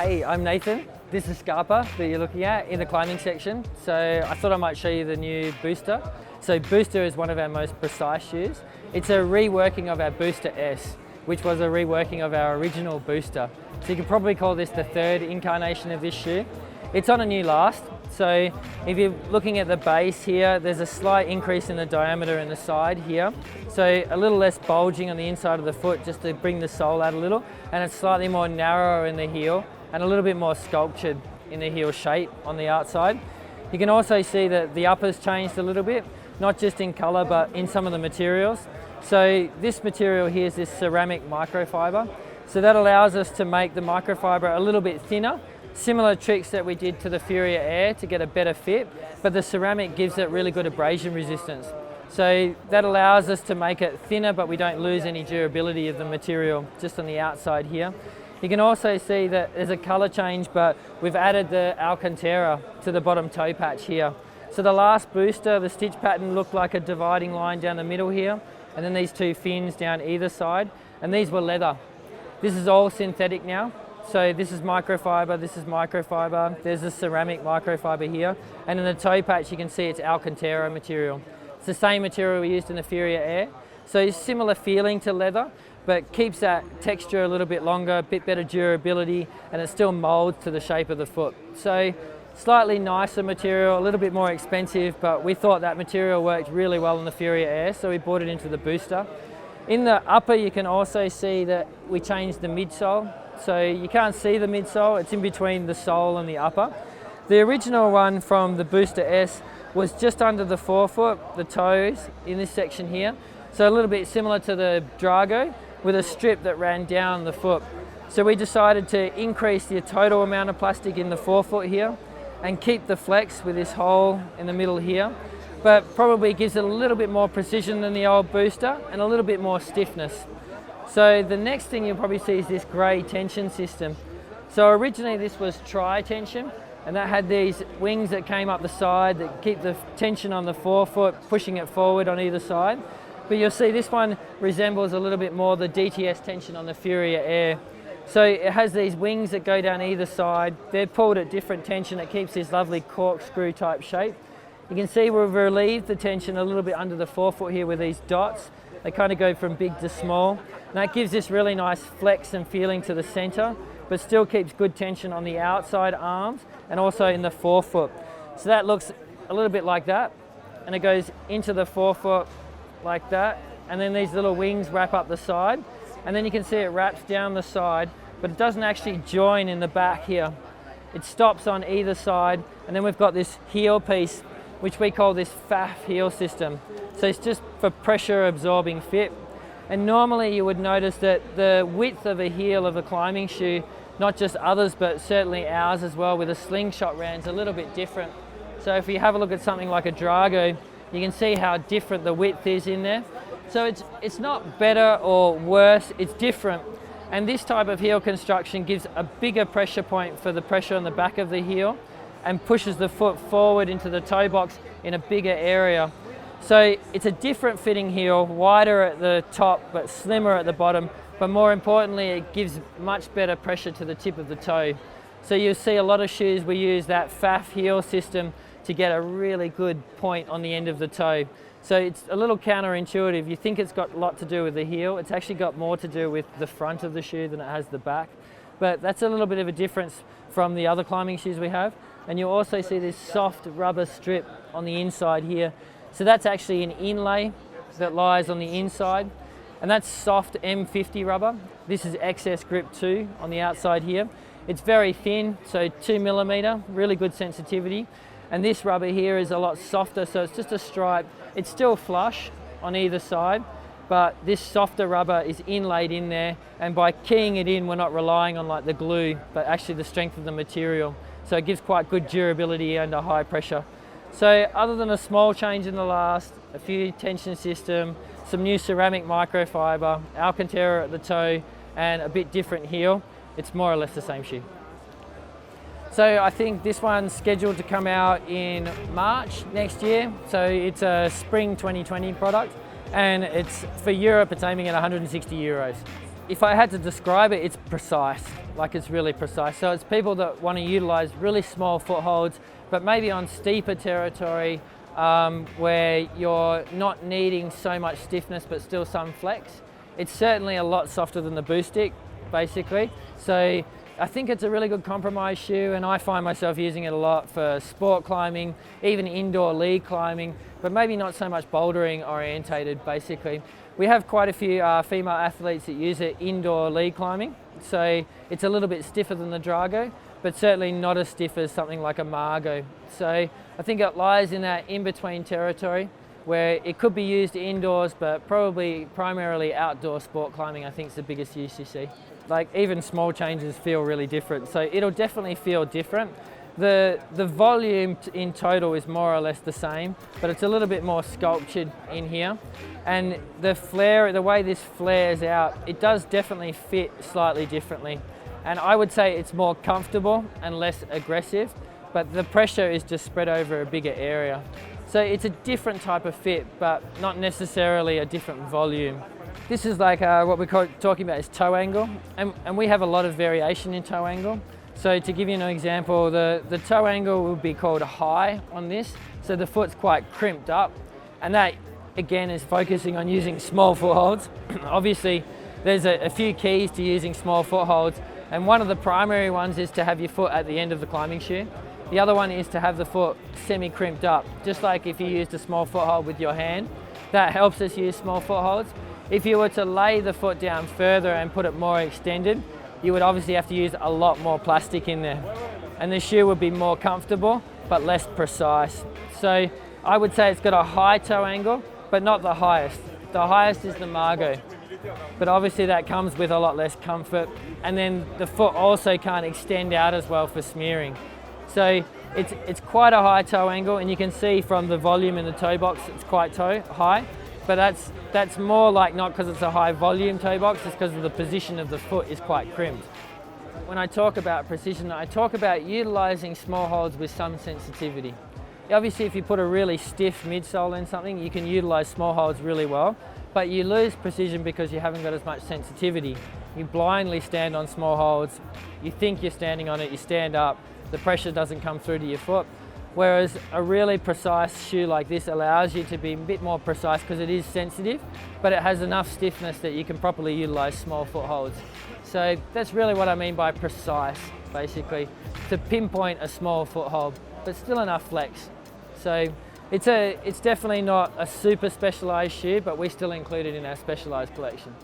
Hey, I'm Nathan. This is SCARPA that you're looking at in the climbing section. So I thought I might show you the new Booster. So Booster is one of our most precise shoes. It's a reworking of our Booster S, which was a reworking of our original Booster. So you could probably call this the third incarnation of this shoe. It's on a new last. So if you're looking at the base here, there's a slight increase in the diameter in the side here. So a little less bulging on the inside of the foot just to bring the sole out a little. And it's slightly more narrower in the heel and a little bit more sculptured in the heel shape on the outside. You can also see that the upper's changed a little bit, not just in color, but in some of the materials. So this material here is this ceramic microfiber. So that allows us to make the microfiber a little bit thinner. Similar tricks that we did to the Furia Air to get a better fit, but the ceramic gives it really good abrasion resistance. So that allows us to make it thinner, but we don't lose any durability of the material just on the outside here. You can also see that there's a color change, but we've added the Alcantara to the bottom toe patch here. So the last Booster, the stitch pattern looked like a dividing line down the middle here, and then these two fins down either side, and these were leather. This is all synthetic now. So this is microfiber, this is microfiber, there's a ceramic microfiber here, and in the toe patch you can see it's Alcantara material. It's the same material we used in the Furia Air. So it's similar feeling to leather, but keeps that texture a little bit longer, a bit better durability, and it still molds to the shape of the foot. So slightly nicer material, a little bit more expensive, but we thought that material worked really well in the Furia Air, so we brought it into the Booster. In the upper you can also see that we changed the midsole. So you can't see the midsole, it's in between the sole and the upper. The original one from the Booster S was just under the forefoot, the toes in this section here. So a little bit similar to the Drago with a strip that ran down the foot. So we decided to increase the total amount of plastic in the forefoot here and keep the flex with this hole in the middle here, but probably gives it a little bit more precision than the old Booster and a little bit more stiffness. So the next thing you'll probably see is this grey tension system. So originally this was tri-tension, and that had these wings that came up the side that keep the tension on the forefoot, pushing it forward on either side. But you'll see this one resembles a little bit more the DTS tension on the Furia Air. So it has these wings that go down either side. They're pulled at different tension. It keeps this lovely corkscrew type shape. You can see we've relieved the tension a little bit under the forefoot here with these dots. They kind of go from big to small. And that gives this really nice flex and feeling to the center, but still keeps good tension on the outside arms and also in the forefoot. So that looks a little bit like that. And it goes into the forefoot like that. And then these little wings wrap up the side. And then you can see it wraps down the side, but it doesn't actually join in the back here. It stops on either side. And then we've got this heel piece, which we call this FAF heel system. So it's just for pressure absorbing fit. And normally you would notice that the width of a heel of a climbing shoe, not just others, but certainly ours as well with a slingshot round, is a little bit different. So if you have a look at something like a Drago, you can see how different the width is in there. So it's not better or worse, it's different. And this type of heel construction gives a bigger pressure point for the pressure on the back of the heel and pushes the foot forward into the toe box in a bigger area. So it's a different fitting heel, wider at the top but slimmer at the bottom, but more importantly it gives much better pressure to the tip of the toe. So you'll see a lot of shoes we use that FAF heel system to get a really good point on the end of the toe. So it's a little counterintuitive. You think it's got a lot to do with the heel, it's actually got more to do with the front of the shoe than it has the back. But that's a little bit of a difference from the other climbing shoes we have. And you'll also see this soft rubber strip on the inside here. So that's actually an inlay that lies on the inside, and that's soft M50 rubber. This is XS Grip2 on the outside here. It's very thin, so 2mm, really good sensitivity. And this rubber here is a lot softer, so it's just a stripe. It's still flush on either side, but this softer rubber is inlaid in there, and by keying it in, we're not relying on like the glue, but actually the strength of the material. So it gives quite good durability under high pressure. So other than a small change in the last, a few tension system, some new ceramic microfiber, Alcantara at the toe, and a bit different heel, it's more or less the same shoe. So I think this one's scheduled to come out in March next year. So it's a spring 2020 product, and it's for Europe, it's aiming at 160 euros. if I had to describe it, it's precise, like it's really precise. So it's people that want to utilize really small footholds, but maybe on steeper territory where you're not needing so much stiffness, but still some flex. It's certainly a lot softer than the Boost Stick, basically. So I think it's a really good compromise shoe, and I find myself using it a lot for sport climbing, even indoor lead climbing, but maybe not so much bouldering orientated, basically. We have quite a few female athletes that use it indoor lead climbing, so it's a little bit stiffer than the Drago, but certainly not as stiff as something like a Margo. So I think it lies in that in-between territory where it could be used indoors, but probably primarily outdoor sport climbing, I think, is the biggest use you see. Like even small changes feel really different, so it'll definitely feel different. The volume in total is more or less the same, but it's a little bit more sculptured in here. And the flare, the way this flares out, it does definitely fit slightly differently. And I would say it's more comfortable and less aggressive, but the pressure is just spread over a bigger area. So it's a different type of fit, but not necessarily a different volume. This is like what we're talking about is toe angle, and we have a lot of variation in toe angle. So to give you an example, the toe angle would be called high on this, so the foot's quite crimped up, and that again is focusing on using small footholds. Obviously there's a few keys to using small footholds, and one of the primary ones is to have your foot at the end of the climbing shoe. The other one is to have the foot semi-crimped up, just like if you used a small foothold with your hand. That helps us use small footholds. If you were to lay the foot down further and put it more extended, you would obviously have to use a lot more plastic in there. And the shoe would be more comfortable, but less precise. So I would say it's got a high toe angle, but not the highest. The highest is the Margo. But obviously that comes with a lot less comfort. And then the foot also can't extend out as well for smearing. So it's quite a high toe angle, and you can see from the volume in the toe box it's quite high. But that's more like not because it's a high volume toe box, it's because of the position of the foot is quite crimped. When I talk about precision, I talk about utilizing small holds with some sensitivity. Obviously if you put a really stiff midsole in something, you can utilize small holds really well, but you lose precision because you haven't got as much sensitivity. You blindly stand on small holds, you think you're standing on it, you stand up, the pressure doesn't come through to your foot. Whereas a really precise shoe like this allows you to be a bit more precise because it is sensitive, but it has enough stiffness that you can properly utilize small footholds. So that's really what I mean by precise, basically, to pinpoint a small foothold, but still enough flex. So it's definitely not a super specialized shoe, but we still include it in our specialized collection.